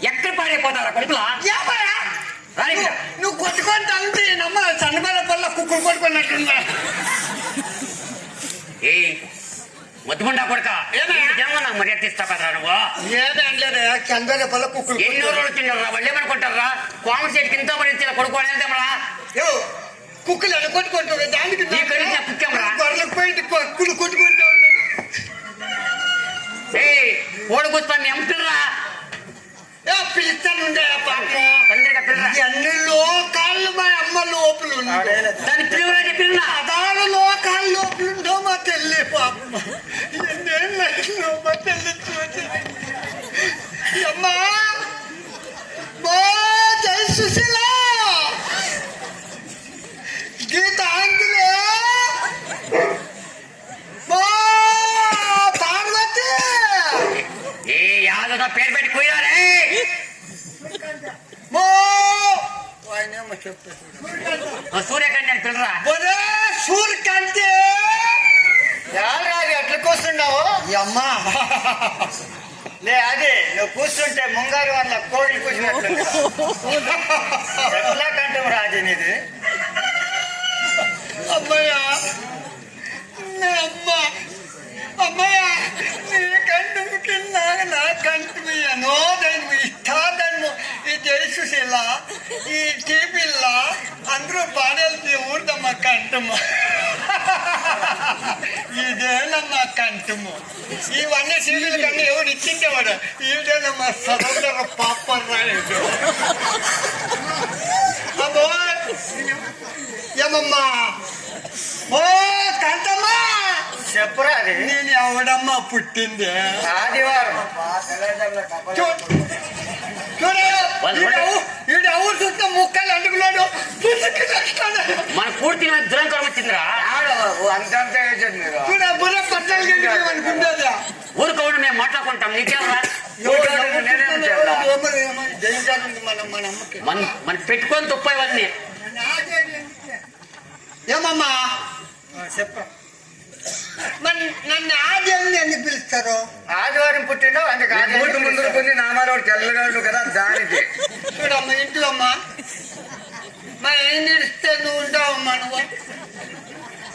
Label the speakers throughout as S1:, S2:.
S1: ఎక్కడ పాడైపోతారా కొడుకులా?
S2: నువ్వు కొట్టుకుంటా అంటే నమ్మ చండబల పల్ల కుక్కలు కొట్టుకున్నట్టుందా?
S1: ఏ ముద్దుముండా కొడుక ఏమన్నా మర్యాద తీస్తా కదా నువ్వు?
S2: ఏదంటే చందల పల్ల కుక్కలు
S1: ఎన్నో రోజులు తిన్నారా? వాళ్ళు ఏమనుకుంటారా? కోమటి చెట్టుకి ఇంత పడి కొడుకు అనేదేమరా?
S2: కుక్కలు ఎలా కొట్టుకుంటారు? దానికి
S1: కుక్కేమరా?
S2: గొర్రెలకు పోయి కుక్కలు కొట్టుకుంటా
S1: ఏ ఓడి కూర్చొని ఎంతురా
S2: పిలుస్తానుండే పాపం అన్ని లోకాళ్ళు మా అమ్మ లోపలు
S1: దాని పిల్లలు పిల్ల
S2: అదారు లోకాలు లోపలుండో మా తెల్లి పాపం ఎన్నేళ్ళు మా తెల్లి చూసి అమ్మా జై సుశీల గీత ఆంగిలే పార్వతి
S1: ఏ యాదవ పేరు పెట్టి పోయారే సూర్యకాంతి అని పిల్లరా?
S2: సూర్యకాంతి ఎట్లా కూర్చున్నావు? అమ్మా లే అదే నువ్వు కూర్చుంటే ముంగారు వాళ్ళ కోడి కూర్చున్నట్లు ఎట్లా కంఠం రాజు నీది? అమ్మయ్యా అమ్మ అమ్మయ్య నీ కంఠము కింద నా కంఠము అనోదన్ము ఇష్టాదన్ము ఈ జయసుశీల ఈ టీపిల్ల అందరూ పాడేది ఊర్దమ్మ కంఠము ఇదేనమ్మ కంఠము. ఇవన్నీ సీరియల్ కన్నా ఎవరు ఇచ్చిండేవాడు ఇదేనమ్మ సదర పాపరాయుడు. అమ్మో ఏమమ్మా ఓ కంఠమ్మా చెప్పరా? నేను ఎవడమ్మా పుట్టింది ఆదివారం చూడు చూస్తే ముక్కలు అంటుకున్నాడు
S1: మన పూర్తి దురంకరం వచ్చిందిరా.
S2: చూడ బుర్ర పట్టాలి అనుకుంటుందా?
S1: ఊరుకోండి మేము మాట్లాడుకుంటాం. నీకేమరా? మన పెట్టుకొని తప్ప ఇవన్నీ
S2: ఏమమ్మా చెప్ప నన్ను ఆదివారం ఎందుకు పిలుస్తారు? ఆదివారం పుట్టిండో అందుకు ముందు కొన్ని నామాలు తెల్లగాడు కదా దానికి. చూడమ్మా ఇంట్లో అమ్మా మా ఏం నిడిస్తే నువ్వు ఉంటావమ్మా. నువ్వు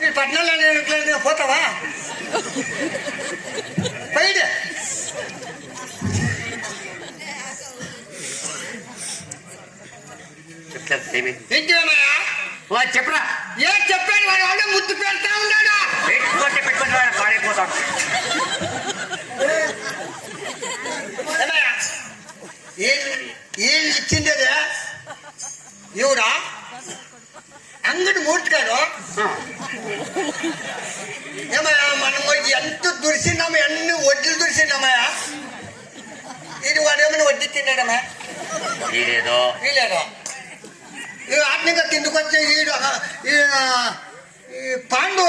S2: ఈ పట్టణంలో పోతావా? పైడే ఇంటివన్నాయా?
S1: చెప్పరా?
S2: ఏ చెప్పాడు వాడు వాళ్ళే ముద్దు పెడతా ఉన్నాడు.
S1: పెట్టుకుంటే పాడైపోతాడు.
S2: ఏం ఇచ్చిండేదే ఎవడా? అంగడి మూర్తిగాడు ఏమయ్యా మనం ఎంత దురిసినామా, ఎన్ని వడ్లు దురిసినామయ్యా. ఇది వాడు ఏమైనా వడ్డీ తిన్నాడమ్మా? వీలేదో ఆత్మీయంగా కిందకొచ్చి ఈ పాండు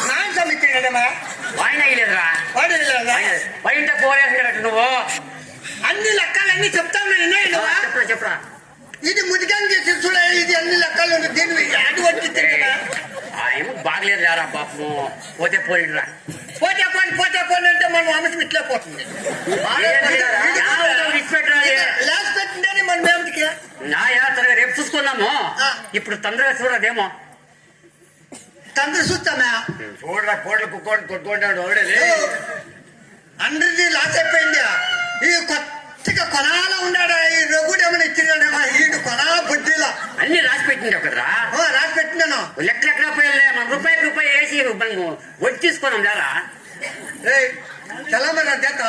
S2: నాయసం ఇచ్చిండమ్మా.
S1: వాడిన పోలేసినట్టు నువ్వు
S2: అన్ని లెక్కలన్నీ చెప్తా ఉన్నా.
S1: చెప్పరా?
S2: ఇది ముదిగానికి చూడ ఇది అన్ని లెక్కలు దీన్ని అటు వచ్చి
S1: ఏమో బాగలేదు రా పాపము. పోతే పోయినరా
S2: పోతే పోని అంటే మనం అంశం ఇట్లే పోతుంది. లాస్ట్ పెట్టిండే మనం ఏమిటికి
S1: రేపు చూసుకున్నాము. ఇప్పుడు తొందరగా చూడదేమో.
S2: తొందర చూస్తామా?
S1: చూడరా కోట్ల కుక్కోని కొట్టుకుంటాడు ఓడేది.
S2: అందరిది లాస్ అయిపోయింది. ఈ కొత్తగా కొనాల ఉన్నాడా? ఈ రఘుడు ఏమైనా ఇచ్చినాడమ్మా? ఈ కొనా బుద్ధిలో
S1: అన్ని రాసి పెట్టిండే కదరా?
S2: రాసి పెట్టినాను.
S1: లెక్క పోయలే. మన రూపాయి వేసి వచ్చి తీసుకున్నాం దారా.
S2: చలమరా చేత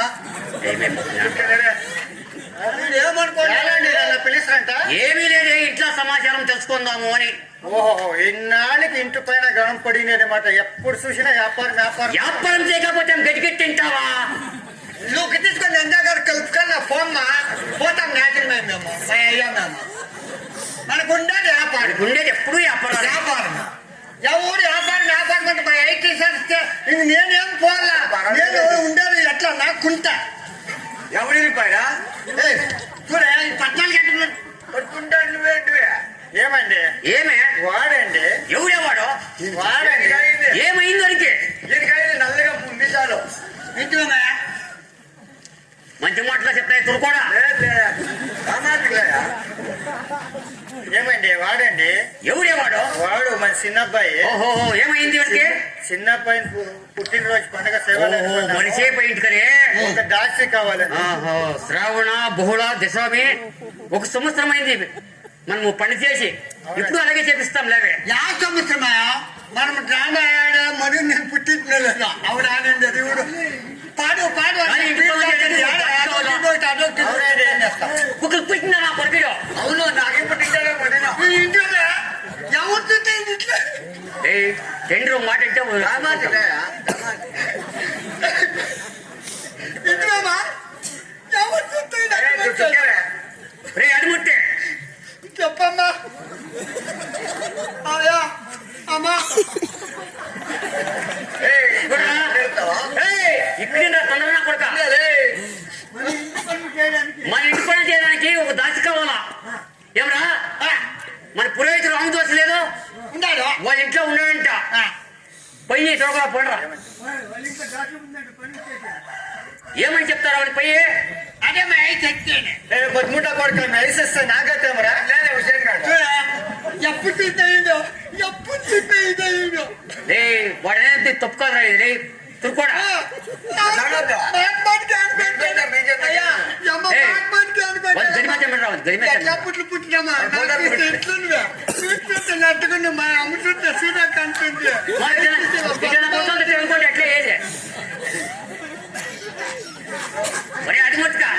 S2: పిలుస్తారంట.
S1: ఏమీ లేదు, ఇంట్లో సమాచారం తెలుసుకుందాము అని.
S2: ఓహో ఇన్నాళ్ళకి ఇంటి పైన గణం పడినమాట. ఎప్పుడు చూసినా వ్యాపారం
S1: చేయకపోతే గడిగెట్టి తింటావా?
S2: నువ్వు తీసుకొని ఎంజా గారు కలుపుకొని పోమ్మా. పోతాం నాటి మేము అయ్యా మేము. మనకు ఉండేది
S1: ఉండేది ఎప్పుడు వ్యాపారం.
S2: ఎవరు వ్యాపారం అంటే మా ఐటీ సంస్థ. ఇంక నేనేం పోవాలా? నేను ఉండేది ఎట్లా నాకుంటా.
S1: ఎవరి పైరా
S2: చూడ ఈ 14 గంటలు పట్టుకుంటా. నువ్వేంటివే ఏమండి?
S1: ఏమే
S2: వాడండి.
S1: ఎవడేవాడు?
S2: వాడండి.
S1: ఏమైంది అడిగి?
S2: దీనికైతే నల్లగా ఉంది చాలు. ఇంటి
S1: మంచి మాటలో చెప్తాయి తురుకోడా.
S2: ఏమండి వాడండి
S1: ఎవడేవాడు?
S2: వాడు మన చిన్నబ్బాయి.
S1: ఓహో, ఏమైంది వాడికి?
S2: చిన్నబ్బాయి పుట్టినరోజు పండుగ సేవలు
S1: మనిషే పోయింది కదే.
S2: ఒక దాసి కావాలండి.
S1: ఓహో, శ్రావణ బహుళ దశమి 1 సంవత్సరం అయింది మనము పని చేసి. ఇప్పుడు అలాగే చేపిస్తాం లేవే.
S2: యా సంవత్సరమా మనం డ్రామా ఆడా మరియు నేను పుట్టిన లేదా ఆవిడ ఆడండి అది కూడా పాడు పాడు
S1: కుక్కలు పుట్టిన నా కొడుకుడు.
S2: అవును నాకే పుట్టించాలో పడినా ఇంట్లో ఎవరు ఇంట్లో
S1: టెండర్ మాట అంటే
S2: ఇంట్లోమా ఎవరు
S1: రే అడుగుట్టే
S2: చెప్పమ్మా అయ్యా అమ్మా
S1: ఇక్కడ తొందరగా కొడక. మన ఇంటి పని చేయడానికి ఒక దాచి కావాలా? ఏమరా మన పురోహితుడు రామదోష లేదు, వాళ్ళ ఇంట్లో ఉన్నాడంట. పొయ్యి తోగా పండ్రా. ఏమని చెప్తారా వాడి పొయ్యి?
S2: అదే మా ఐదు చెప్తాను పొద్దుముట్ట కొడుకు ఐసిస్తే నాకైతేమరా ఎప్పుడు తింటాయిదో ఎప్పుడు తింటాయిదో
S1: వాడనే తప్పు కాదురా ఇది తురుకోడా.
S2: పుట్లు పుట్టినామా నట్టుకుని మా అమ్ముతుంటే సూర్య కనిపింది
S1: ఎట్లా ఏది మరి అది ముట్టుగా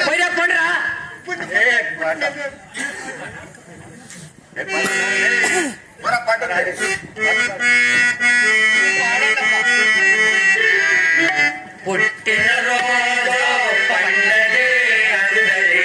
S1: పోయినా పండురా. పుట్టిన రోజు పండగే అందరి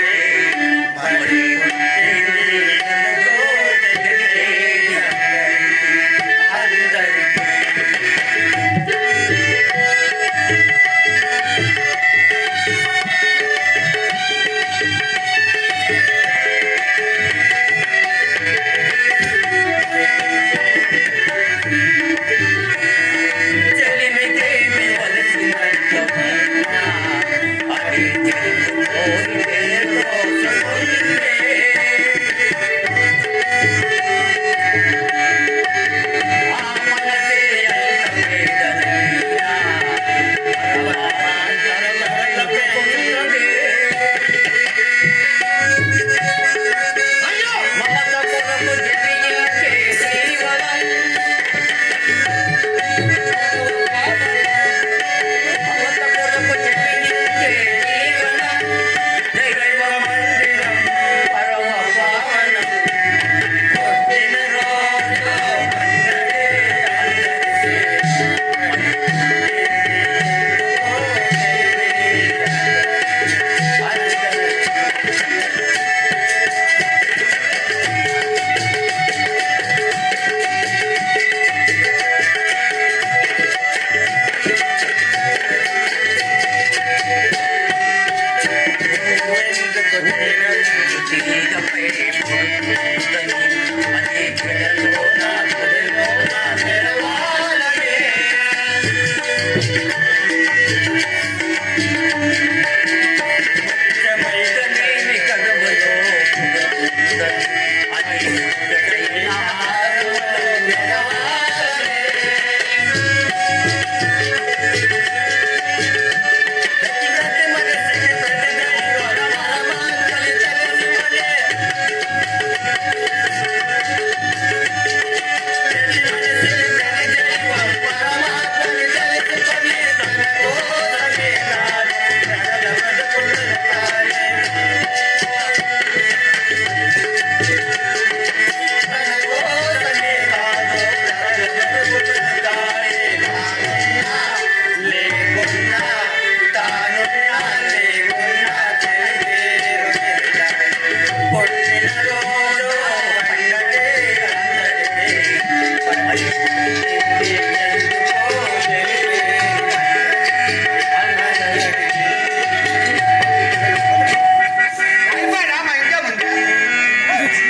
S1: మరి